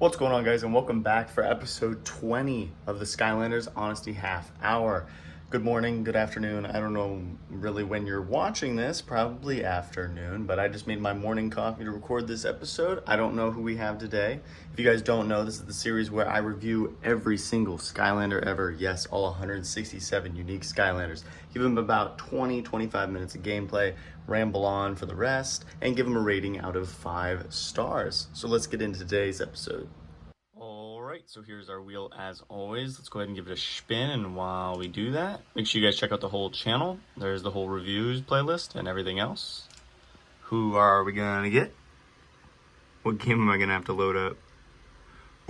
What's going on, guys, and welcome back for episode 20 of the Skylanders Honesty Half Hour. Good morning, good afternoon. I don't know really when you're watching this, probably afternoon, but I just made my morning coffee to record this episode. I don't know who we have today. If you guys don't know, this is the series where I review every single Skylander ever. Yes, all 167 unique Skylanders. Give them about 20-25 minutes of gameplay, ramble on for the rest, and give them a rating out of 5 stars. So let's get into today's episode. Alright, so here's our wheel as always. Let's go ahead and give it a spin, and while we do that, make sure you guys check out the whole channel. There's the whole reviews playlist and everything else. Who are we gonna get? What game am I gonna have to load up?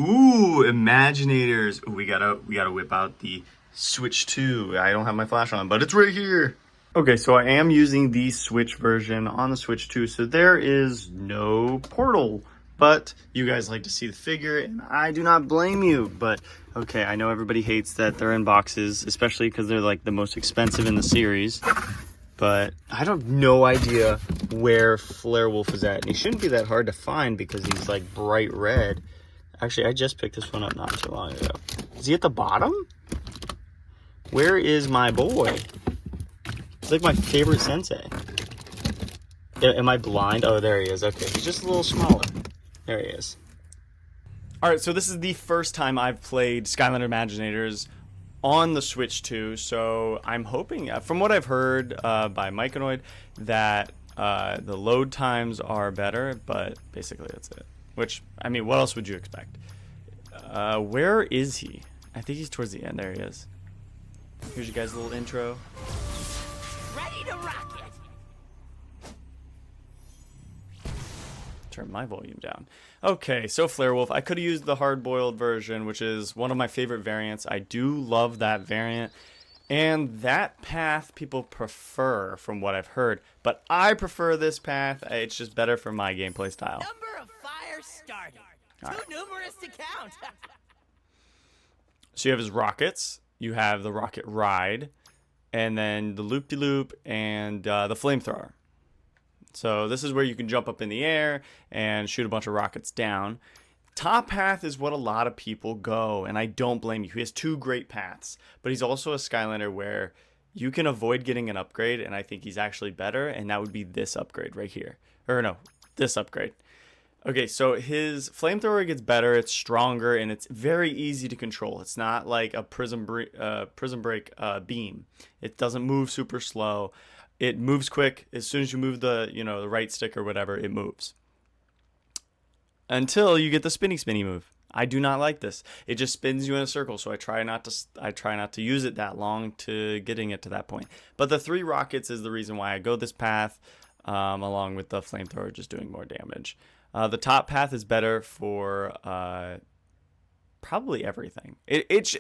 Ooh, Imaginators. Ooh, we gotta whip out the Switch 2. I don't have my flash on, but it's right here. Okay, so I am using the Switch version on the Switch 2, so there is no portal. But you guys like to see the figure, and I do not blame you. But, okay, I know everybody hates that they're in boxes, especially because they're, like, the most expensive in the series. But I have no idea where Flare Wolf is at. And he shouldn't be that hard to find because he's, like, bright red. Actually, I just picked this one up not too long ago. Is he at the bottom? Where is my boy? He's, like, my favorite sensei. Am I blind? Oh, there he is. Okay, he's just a little smaller. There he is. Alright, so this is the first time I've played Skylander Imaginators on the Switch 2, so I'm hoping, from what I've heard by Myconoid, that the load times are better, but basically that's it. Which, I mean, what else would you expect? Where is he? I think he's towards the end. There he is. Here's you guys' little intro. Ready to rock it! Turn my volume down. Okay, so Flare Wolf. I could have used the hard-boiled version, which is one of my favorite variants. I do love that variant. And that path people prefer, from what I've heard. But I prefer this path. It's just better for my gameplay style. Number of fires started. Too numerous to count. So you have his rockets. You have the rocket ride. And then the loop-de-loop and the flamethrower. So this is where you can jump up in the air and shoot a bunch of rockets down. Top path is what a lot of people go, and I don't blame you. He has 2 great paths, but he's also a Skylander where you can avoid getting an upgrade, and I think he's actually better, and that would be this upgrade right here. Or no, this upgrade. Okay, so his flamethrower gets better, it's stronger, and it's very easy to control. It's not like a prism break beam. It doesn't move super slow. It moves quick. As soon as you move the right stick or whatever, it moves. Until you get the spinny move. I do not like this. It just spins you in a circle, so I try not to use it that long to getting it to that point. But the 3 rockets is the reason why I go this path, along with the flamethrower just doing more damage. The top path is better for probably everything.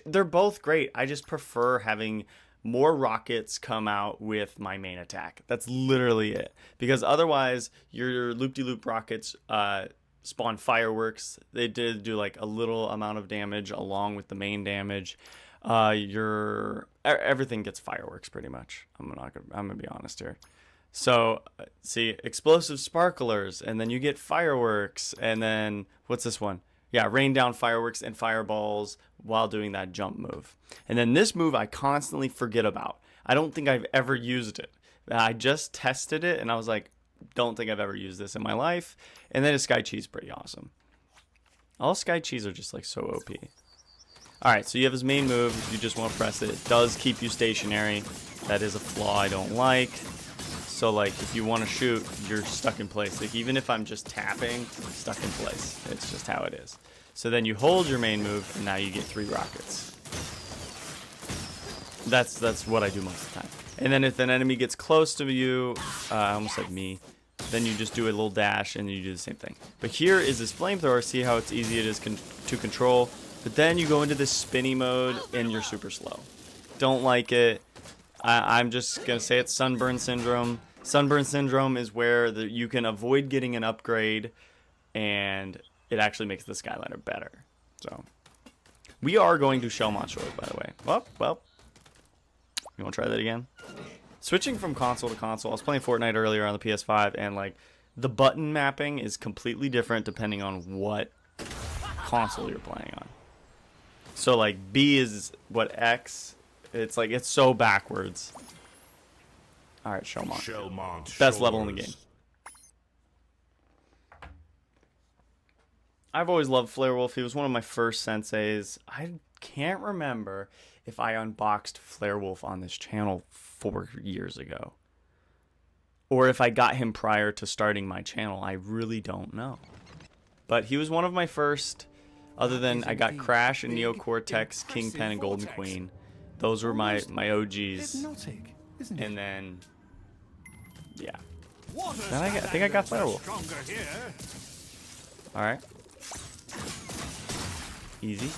They're both great. I just prefer having more rockets come out with my main attack. That's literally it. Because otherwise, your loop-de-loop rockets spawn fireworks. They did do like a little amount of damage along with the main damage. Everything gets fireworks pretty much. I'm gonna be honest here. So see, explosive sparklers, and then you get fireworks, and then what's this one? Yeah, rain down fireworks and fireballs while doing that jump move. And then this move I constantly forget about. I don't think I've ever used it. I just tested it, and I was like, don't think I've ever used this in my life. And then his Sky Cheese is pretty awesome. All Sky Cheese are just like so OP. Alright, so you have his main move. You just want to press it. It does keep you stationary. That is a flaw I don't like. So like if you want to shoot, you're stuck in place. Like even if I'm just tapping, I'm stuck in place. It's just how it is. So then you hold your main move, and now you get 3 rockets. That's what I do most of the time. And then if an enemy gets close to you, I almost said me, then you just do a little dash and you do the same thing. But here is this flamethrower. See how it's easy it is to control. But then you go into this spinny mode and you're super slow. Don't like it. I'm just gonna say it's sunburn syndrome. Sunburn syndrome is where you can avoid getting an upgrade, and it actually makes the Skylander better. So we are going to shell Monstros, by the way. Well, you want to try that again? Switching from console to console, I was playing Fortnite earlier on the PS5, and like the button mapping is completely different depending on what console you're playing on. So like B is what X. It's like it's so backwards. All right, Showmont. Best level in the game. I've always loved Flarewolf. He was one of my first senseis. I can't remember if I unboxed Flarewolf on this channel 4 years ago, or if I got him prior to starting my channel. I really don't know. But he was one of my first, other than I got Crash and Neocortex, Kingpin, and Golden Queen. Those were my OGs. And then, yeah. Then I think I got Firewolf. Alright. Easy.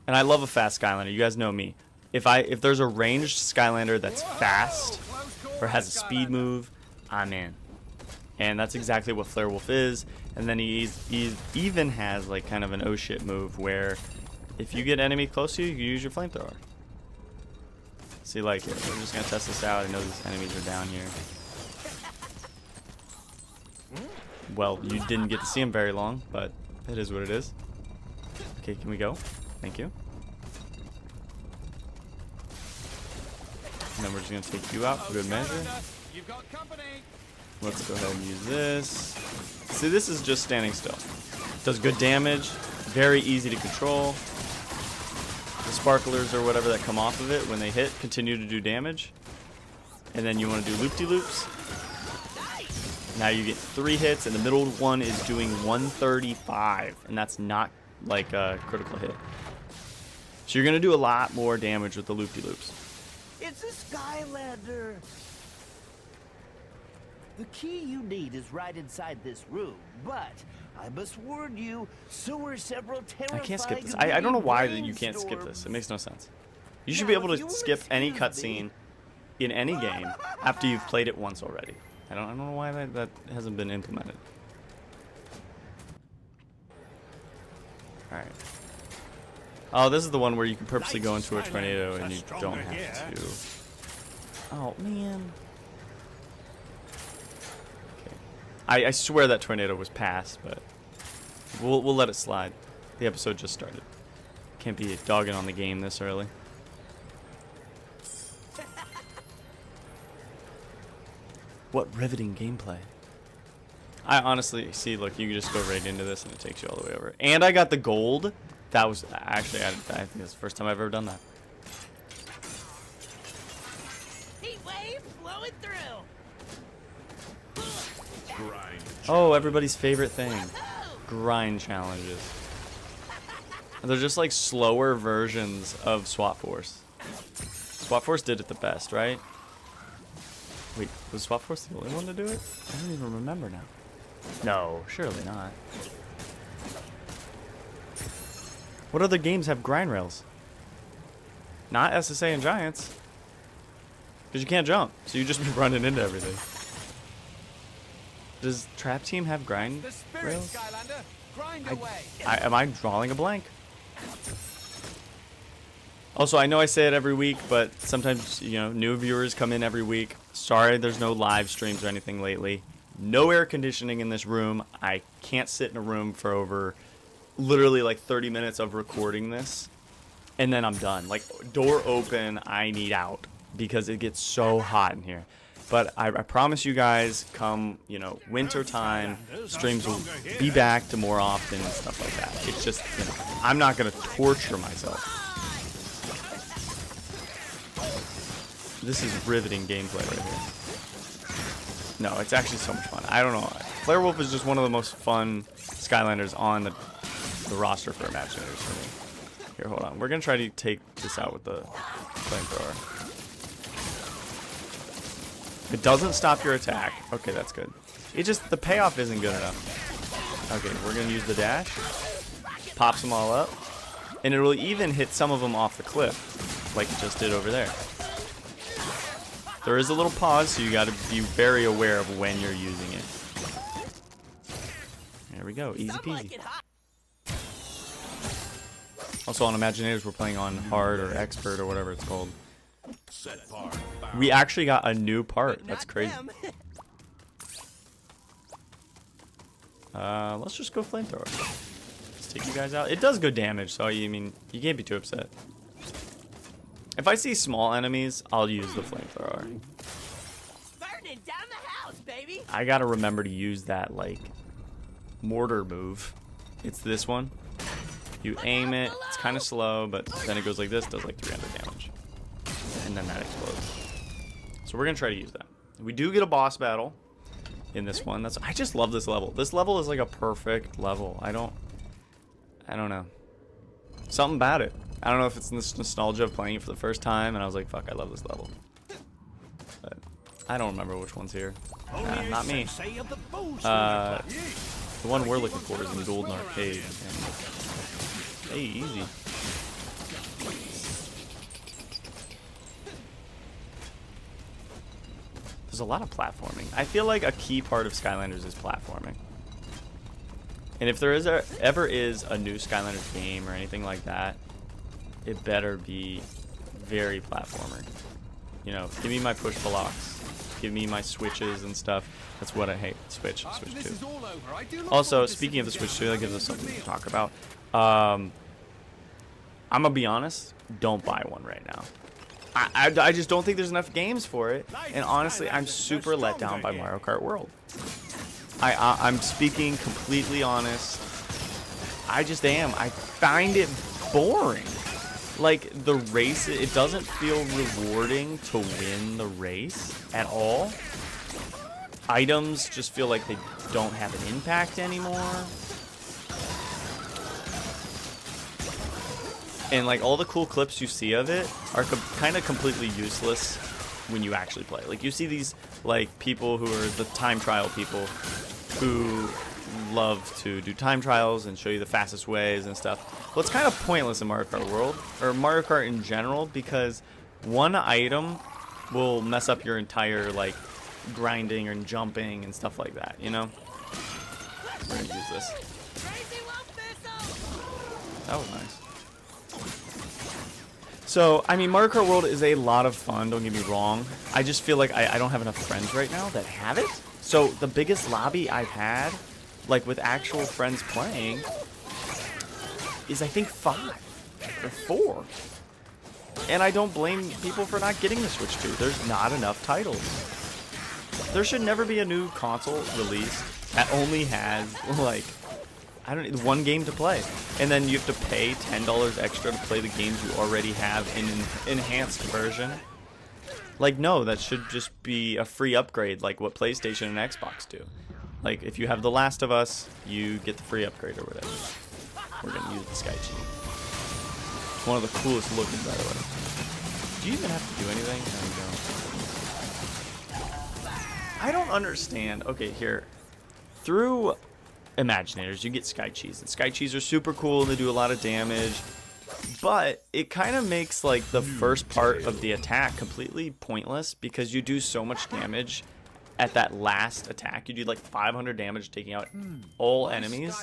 And I love a fast Skylander. You guys know me. If there's a ranged Skylander that's fast or has a speed move, I'm in. And that's exactly what Flarewolf is. And then he even has like kind of an oh shit move where if you get enemy close to you, you use your flamethrower. See, like, we're just gonna test this out. I know these enemies are down here. Well, you didn't get to see him very long, but it is what it is. Okay, can we go? Thank you. And then we're just gonna take you out for good measure. Let's go ahead and use this. See, this is just standing still. Does good damage, very easy to control. The sparklers or whatever that come off of it, when they hit, continue to do damage. And then you want to do loop-de-loops. Now you get 3 hits, and the middle one is doing 135, and that's not like a critical hit. So you're going to do a lot more damage with the loop-de-loops. It's a Skylander. The key you need is right inside this room, but I must warn you, so are several terrifying. I can't skip this. I don't know why that you can't skip this. It makes no sense. You should be able to skip any cutscene in any game after you've played it once already. I don't know why that hasn't been implemented. Alright. Oh, this is the one where you can purposely go into a tornado and you don't have to. Oh, man. Okay. I swear that tornado was past, but we'll let it slide. The episode just started. Can't be dogging on the game this early. What riveting gameplay. I honestly, see, look, you can just go right into this and it takes you all the way over. And I got the gold. That was, actually, I think that's the first time I've ever done that. Heat wave blowing through. Grind. Oh, everybody's favorite thing. Grind challenges. They're just like slower versions of Swap Force. Swap Force did it the best, right? Wait, was Swap Force the only one to do it? I don't even remember now. No, surely not. What other games have grind rails? Not SSA and Giants. Because you can't jump, so you just be running into everything. Does Trap Team have grind rails? Am I drawing a blank? Also, I know I say it every week, but sometimes, you know, new viewers come in every week. Sorry there's no live streams or anything lately. No air conditioning in this room. I can't sit in a room for over literally like 30 minutes of recording this, and then I'm done. Like, door open, I need out because it gets so hot in here. But I promise you guys, come, you know, winter time, streams will be back to more often and stuff like that. It's just, you know, I'm not going to torture myself. This is riveting gameplay right here. No, it's actually so much fun. I don't know. Flarewolf is just one of the most fun Skylanders on the roster for Imaginators for me. Here, hold on. We're going to try to take this out with the flamethrower. It doesn't stop your attack. Okay, that's good. It just, the payoff isn't good enough. Okay, we're going to use the dash. Pops them all up. And it will even hit some of them off the cliff, like it just did over there. There is a little pause, so you got to be very aware of when you're using it. There we go, easy peasy. Also on Imaginators, we're playing on hard or expert or whatever it's called. We actually got a new part. That's crazy. Let's just go flamethrower. Let's take you guys out. It does good damage, so I mean, you can't be too upset. If I see small enemies, I'll use the flamethrower. Burning down the house, baby. I gotta remember to use that, like, mortar move. It's this one. You aim it, it's kind of slow, but then it goes like this, does like 300 damage. And then that explodes. So we're gonna try to use that. We do get a boss battle in this one. I just love this level. This level is like a perfect level. I don't know. Something about it. I don't know if it's this nostalgia of playing it for the first time, and I was like, fuck, I love this level. But I don't remember which one's here. Not me. The one we're looking for is in Golden Arcade. And, hey, easy. There's a lot of platforming. I feel like a key part of Skylanders is platforming. And if there is ever is a new Skylanders game or anything like that, it better be very platformer. You know, give me my push blocks. Give me my switches and stuff. That's what I hate. Switch 2. Also, speaking of the Switch 2, that gives us something to talk about. I'm gonna be honest, don't buy one right now. I just don't think there's enough games for it, and honestly, I'm super let down by Mario Kart World. I'm speaking completely honest. I just am. I find it boring. Like, the race, it doesn't feel rewarding to win the race at all. Items just feel like they don't have an impact anymore. And like all the cool clips you see of it are kind of completely useless when you actually play. Like you see these like people who are the time trial people who love to do time trials and show you the fastest ways and stuff. Well, it's kind of pointless in Mario Kart World or Mario Kart in general because one item will mess up your entire like grinding and jumping and stuff like that, you know? We're gonna use this. That was nice. So, I mean, Mario Kart World is a lot of fun, don't get me wrong. I just feel like I don't have enough friends right now that have it. So, the biggest lobby I've had, like with actual friends playing, is I think 5 or 4. And I don't blame people for not getting the Switch 2. There's not enough titles. There should never be a new console released that only has, like, I don't know, one game to play. And then you have to pay $10 extra to play the games you already have in an enhanced version. Like, no, that should just be a free upgrade like what PlayStation and Xbox do. Like, if you have The Last of Us, you get the free upgrade or whatever. We're going to use the Sky Cheat. It's one of the coolest looking, by the way. Do you even have to do anything? No, you don't. I don't understand. Okay, here. Through Imaginators, you get Sky Cheese, and Sky Cheese are super cool and they do a lot of damage, but it kind of makes like the first part of the attack completely pointless because you do so much damage at that last attack. You do like 500 damage taking out all enemies.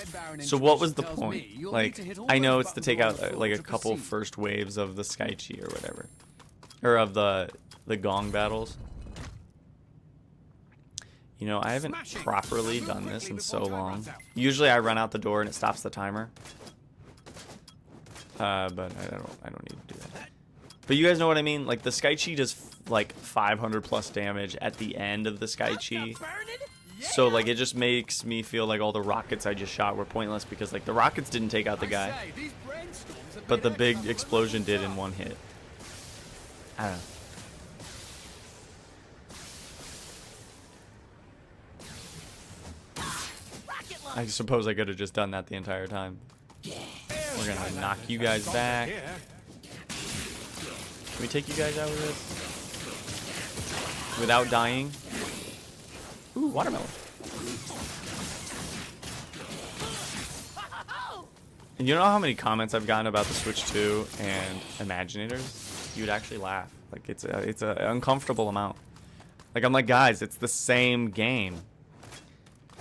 So what was the point? Like, I know it's to take out like a couple first waves of the Sky Chi or whatever, or of the gong battles. You know, I haven't properly done this in so long. Usually I run out the door and it stops the timer. But I don't need to do that. But you guys know what I mean? Like the Sky Chi does like 500 plus damage at the end of the Sky Chi. So like it just makes me feel like all the rockets I just shot were pointless because like the rockets didn't take out the guy. But the big explosion did in one hit. I don't know. I suppose I could have just done that the entire time. We're gonna knock you guys back. Can we take you guys out with this? Without dying? Ooh, watermelon. And you know how many comments I've gotten about the Switch 2 and Imaginators? You would actually laugh. Like it's a uncomfortable amount. Like I'm like, guys, it's the same game.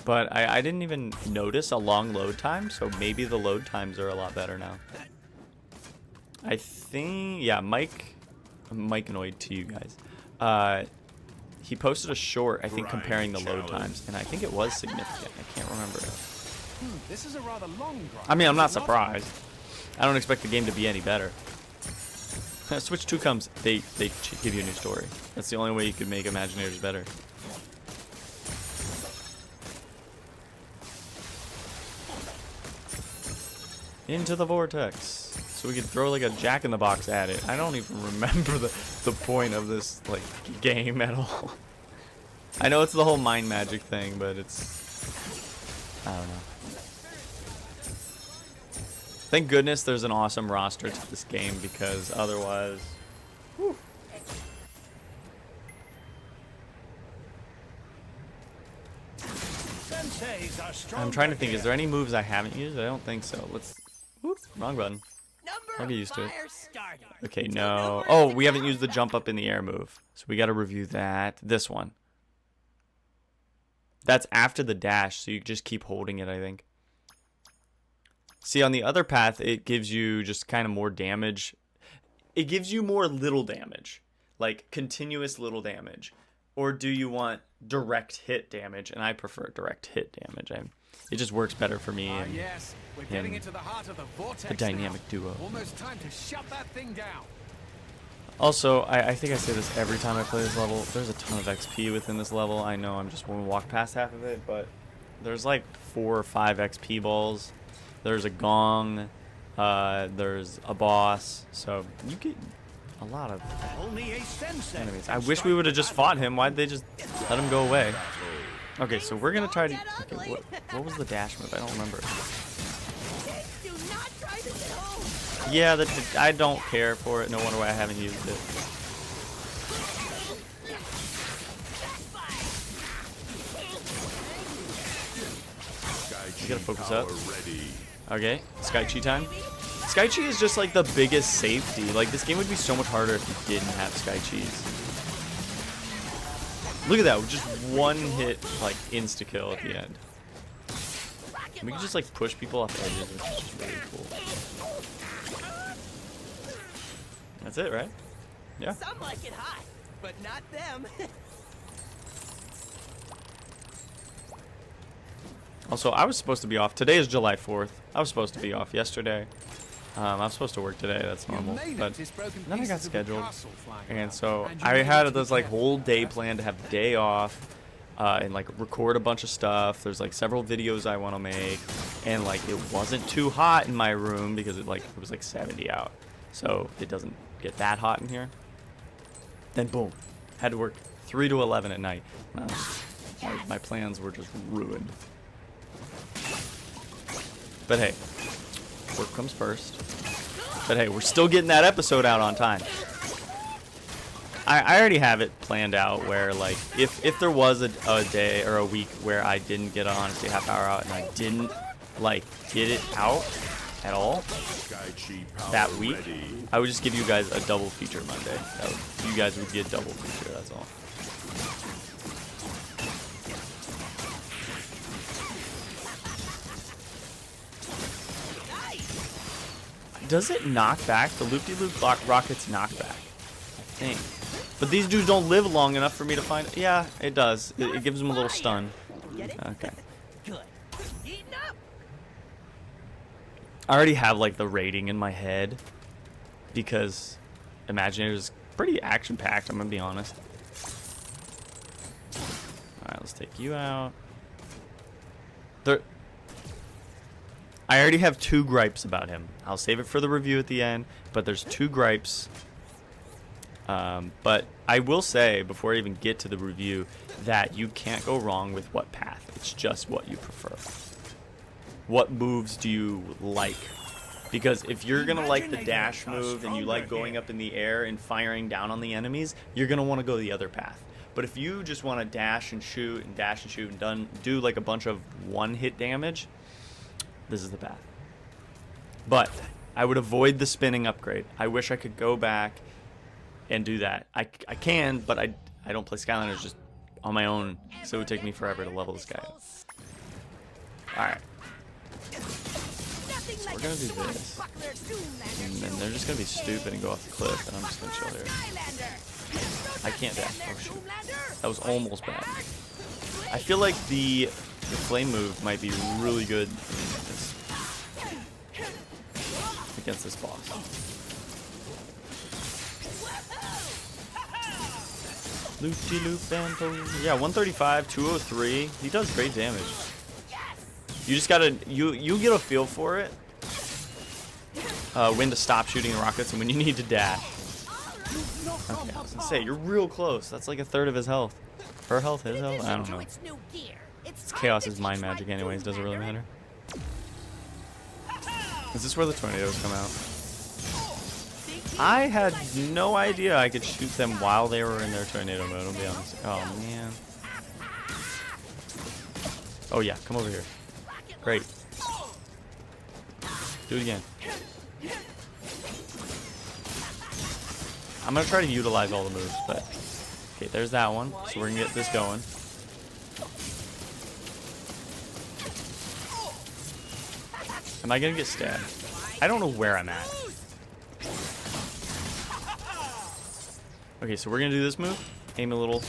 But I didn't even notice a long load time, so maybe the load times are a lot better now. I think, yeah, Mike annoyed to you guys. He posted a short, I think, comparing the load times, and I think it was significant. I can't remember. This is a rather long drive. I mean, I'm not surprised. I don't expect the game to be any better. Switch 2 comes, they give you a new story. That's the only way you could make Imaginators better. Into the vortex. So we could throw like a jack-in-the-box at it. I don't even remember the point of this like game at all. I know it's the whole mind magic thing, but it's, I don't know. Thank goodness there's an awesome roster to this game, because otherwise, whew. I'm trying to think, is there any moves I haven't used? I don't think so. Let's, whoop, wrong button. I'll get used to it. Okay, no. Oh, we haven't used the jump up in the air move. So we got to review that. This one. That's after the dash, so you just keep holding it, I think. See, on the other path, it gives you just kind of more damage. It gives you more little damage, like continuous little damage. Or do you want direct hit damage? And I prefer direct hit damage. It just works better for me. And, yes, we're getting into the heart of the vortex. A dynamic duo. Almost time to shut that thing down. Also, I think I say this every time I play this level. There's a ton of XP within this level. I know I'm just going to walk past half of it, but there's like 4 or 5 XP balls. There's a gong. There's a boss. So you get a lot of enemies. I wish we would have just fought him. Why'd they just let him go away? Okay, so we're going to try to... Okay, what was the dash move? I don't remember. Yeah, I don't care for it. No wonder why I haven't used it. You gotta focus up. Okay, Sky Chi time. Sky Chi is just like the biggest safety. Like, this game would be so much harder if you didn't have Sky Chis. Look at that, just one hit, like, insta-kill at the end. We can just like push people off edges, which is just really cool. That's it, right? Yeah. Some like it hot, but not them. Also, I was supposed to be off. Today is July 4th. I was supposed to be off yesterday. I was supposed to work today. That's normal. But then I got scheduled, and so I had this like whole day planned to have the day off. And like record a bunch of stuff. There's like several videos I want to make, and like it wasn't too hot in my room because it was like 70 out, so it doesn't get that hot in here. Then boom, had to work 3 to 11 at night. My plans were just ruined. But hey, work comes first. But hey, we're still getting that episode out on time. I already have it planned out where, like, if there was a day or a week where I didn't get an Honesty Half Hour out and I didn't, like, get it out at all that week, I would just give you guys a double feature Monday. You guys would get double feature, that's all. Does it knock back? The loop-de-loop rockets knock back, I think. But these dudes don't live long enough for me to find... Yeah, it does. It gives them a little stun. Okay. I already have, like, the rating in my head. Because Imaginators is pretty action-packed, I'm going to be honest. Alright, let's take you out. I already have 2 gripes about him. I'll save it for the review at the end. But there's 2 gripes. But I will say, before I even get to the review, that you can't go wrong with what path. It's just what you prefer. What moves do you like? Because if you're going to like the dash move and you like going up in the air and firing down on the enemies, you're going to want to go the other path. But if you just want to dash and shoot and do like a bunch of one-hit damage, this is the path. But I would avoid the spinning upgrade. I wish I could go back and do that. I can, but I don't play Skylanders just on my own, so it would take me forever to level this guy up. Alright. So we're gonna do this. And then they're just gonna be stupid and go off the cliff, and I'm just gonna chill here. I can't dash. Oh shoot. That was almost bad. I feel like the The flame move might be really good against this boss. Loop-de-loop and yeah, 135, 203. He does great damage. You just gotta you get a feel for it. When to stop shooting the rockets and when you need to dash. Okay, I was gonna say, you're real close. That's like a third of his health. Her health, his health? I don't know. It's Chaos's mind magic anyways, doesn't really matter. Is this where the tornadoes come out? I had no idea I could shoot them while they were in their tornado mode, I'll be honest. Oh, man. Oh, yeah, come over here. Great. Do it again. I'm gonna try to utilize all the moves, but okay, there's that one. So we're gonna get this going. Am I gonna get stabbed? I don't know where I'm at. Okay, so we're gonna do this move. Aim a little.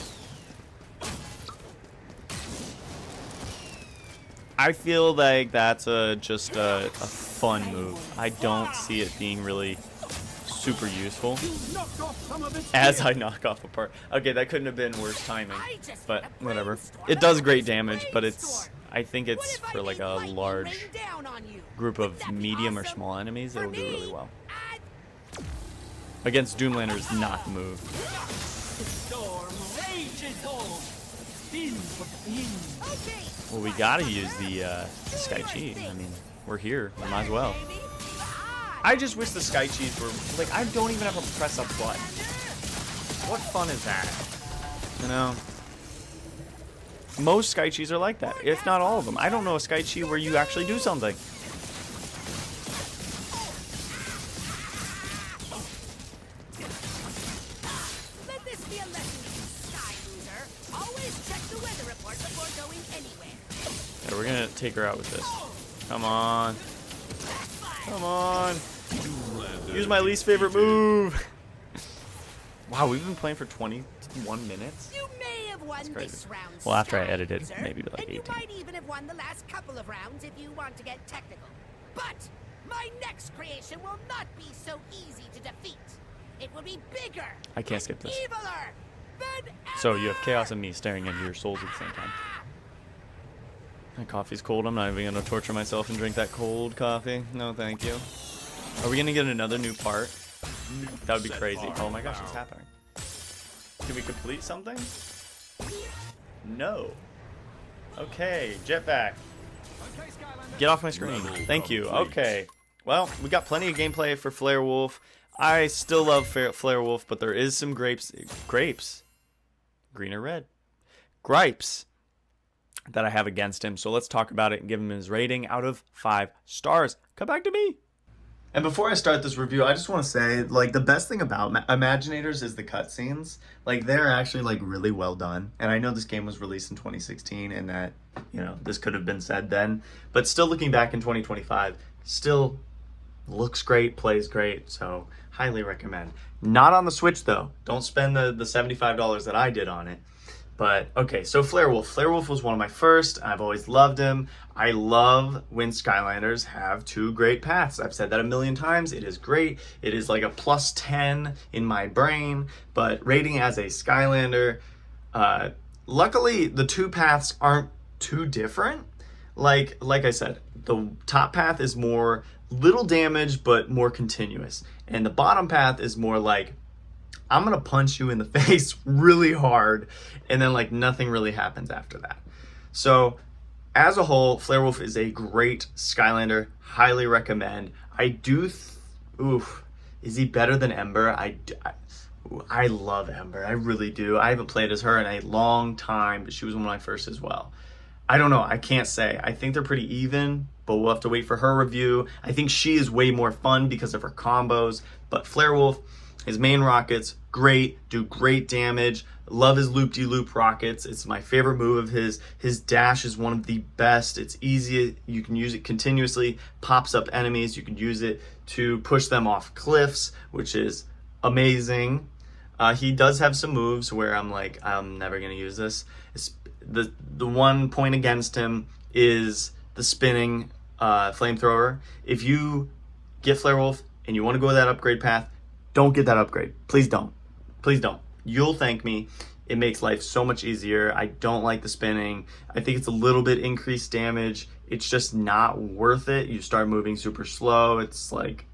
I feel like that's just a fun move. I don't see it being really super useful as I knock off a part. Okay, that couldn't have been worse timing, but whatever. It does great damage, but I think it's for like a large group of medium or small enemies, it'll do really well. Against Doomlander is not the move. Well, we gotta use the Sky Chi. I mean, we're here, we might as well. I just wish the Sky Cheese were, like, I don't even have to press a button. What fun is that? You know? Most Sky Cheese are like that, if not all of them. I don't know a Sky Chi where you actually do something. Let this be a lesson to you, Sky Loser. Always check the weather report before going anywhere. Yeah, we're gonna take her out with this. Come on. Come on. Use my least favorite move. Wow, we've been playing for 21 minutes. You may have won this round. Well, after I Sky edited, Loser, maybe like 18. And you might even have won the last couple of rounds if you want to get technical. But my next creation will not be so easy to defeat. It will be bigger. I can't skip this. Eviler than So you have ever. Chaos and me staring into your souls at the same time. My coffee's cold. I'm not even going to torture myself and drink that cold coffee. No, thank you. Are we going to get another new part? That would be crazy. Oh my gosh, what's happening? Can we complete something? No. Okay, jetpack. Get off my screen. Thank you. Okay. Well, we got plenty of gameplay for Flare Wolf. I still love Flare Wolf, but there is some grapes. Green or red? Gripes that I have against him. So let's talk about it and give him his rating out of 5 stars. Come back to me. And before I start this review, I just want to say, like, the best thing about Imaginators is the cutscenes. Like, they're actually, like, really well done. And I know this game was released in 2016 and that, you know, this could have been said then. But still looking back in 2025, still looks great, plays great. So, highly recommend. Not on the Switch, though. Don't spend the $75 that I did on it. But, okay, so Flare Wolf. Flare Wolf was one of my first. I've always loved him. I love when Skylanders have 2 great paths. I've said that a million times. It is great. It is like a plus 10 in my brain. But rating as a Skylander, luckily the 2 paths aren't too different. Like I said, the top path is more little damage but more continuous. And the bottom path is more like, I'm gonna punch you in the face really hard, and then like nothing really happens after that. So as a whole, Flare Wolf is a great Skylander. Highly recommend. I do. Is he better than Ember? I love Ember. I really do. I haven't played as her in a long time, but she was one of my first as well. I don't know. I can't say. I think they're pretty even, but we'll have to wait for her review. I think she is way more fun because of her combos, but Flare Wolf, his main rockets, great, do great damage. Love his loop-de-loop rockets. It's my favorite move of his. His dash is one of the best. It's easy. You can use it continuously. Pops up enemies. You can use it to push them off cliffs, which is amazing. He does have some moves where I'm like, I'm never going to use this. the one point against him is the spinning flamethrower. If you get Flare Wolf and you want to go that upgrade path, don't get that upgrade. Please don't. Please don't. You'll thank me. It makes life so much easier. I don't like the spinning. I think it's a little bit increased damage. It's just not worth it. You start moving super slow. It's like,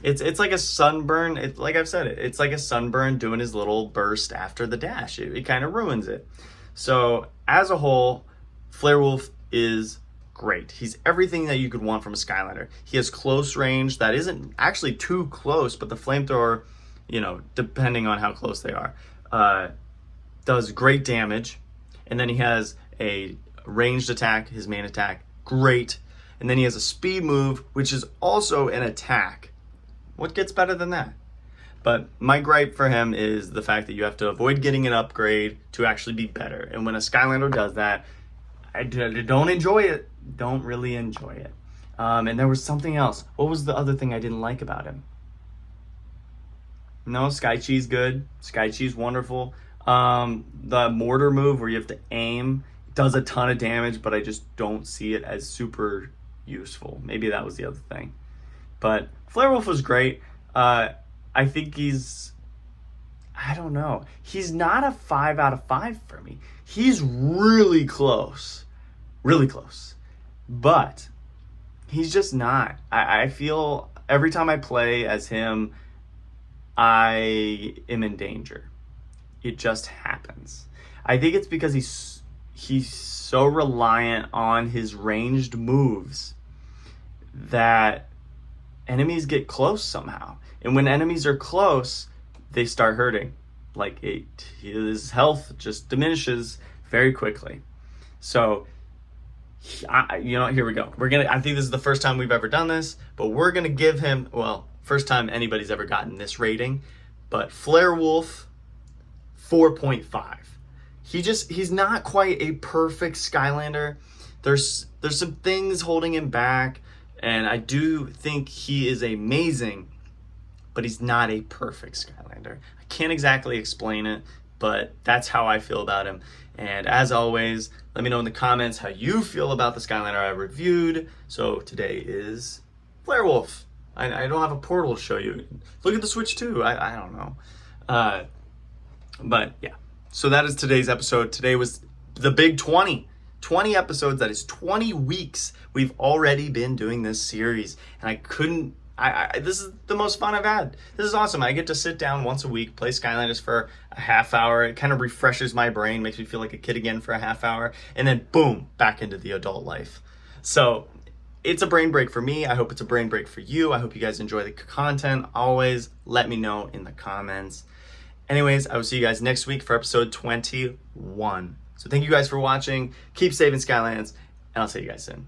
It's like a sunburn. Like I've said, it's like a sunburn doing his little burst after the dash. It kind of ruins it. So as a whole, Flare Wolf is great. He's everything that you could want from a Skylander. He has close range that isn't actually too close, but the flamethrower, you know, depending on how close they are, does great damage. And then he has a ranged attack, his main attack, great. And then he has a speed move, which is also an attack. What gets better than that? But my gripe for him is the fact that you have to avoid getting an upgrade to actually be better. And when a Skylander does that, I don't enjoy it. Don't really enjoy it. And there was something else. What was the other thing I didn't like about him? No, Sky Chi's good. Sky Chi's wonderful. The mortar move where you have to aim does a ton of damage, but I just don't see it as super useful. Maybe that was the other thing. But Flare Wolf was great. I think I don't know. He's not a 5 out of 5 for me. He's really close. Really close. But he's just not. I feel every time I play as him, I am in danger. It just happens. I think it's because he's so reliant on his ranged moves that enemies get close somehow. And when enemies are close, they start hurting. Like his health just diminishes very quickly. So, you know, here we go. I think this is the first time we've ever done this, but we're gonna give him, well, first time anybody's ever gotten this rating, but Flare Wolf, 4.5. He's not quite a perfect Skylander. There's some things holding him back, and I do think he is amazing, but he's not a perfect Skylander. I can't exactly explain it, but that's how I feel about him. And as always, let me know in the comments how you feel about the Skylander I reviewed. So today is Flare Wolf. I don't have a portal to show you. Look at the Switch 2. I don't know. But yeah. So that is today's episode. Today was the big 20. 20 episodes. That is 20 weeks we've already been doing this series. And this is the most fun I've had. This is awesome. I get to sit down once a week, play Skylanders for a half hour. It kind of refreshes my brain, makes me feel like a kid again for a half hour. And then boom, back into the adult life. So it's a brain break for me. I hope it's a brain break for you. I hope you guys enjoy the content. Always let me know in the comments. Anyways, I will see you guys next week for episode 21. So thank you guys for watching. Keep saving Skylands, and I'll see you guys soon.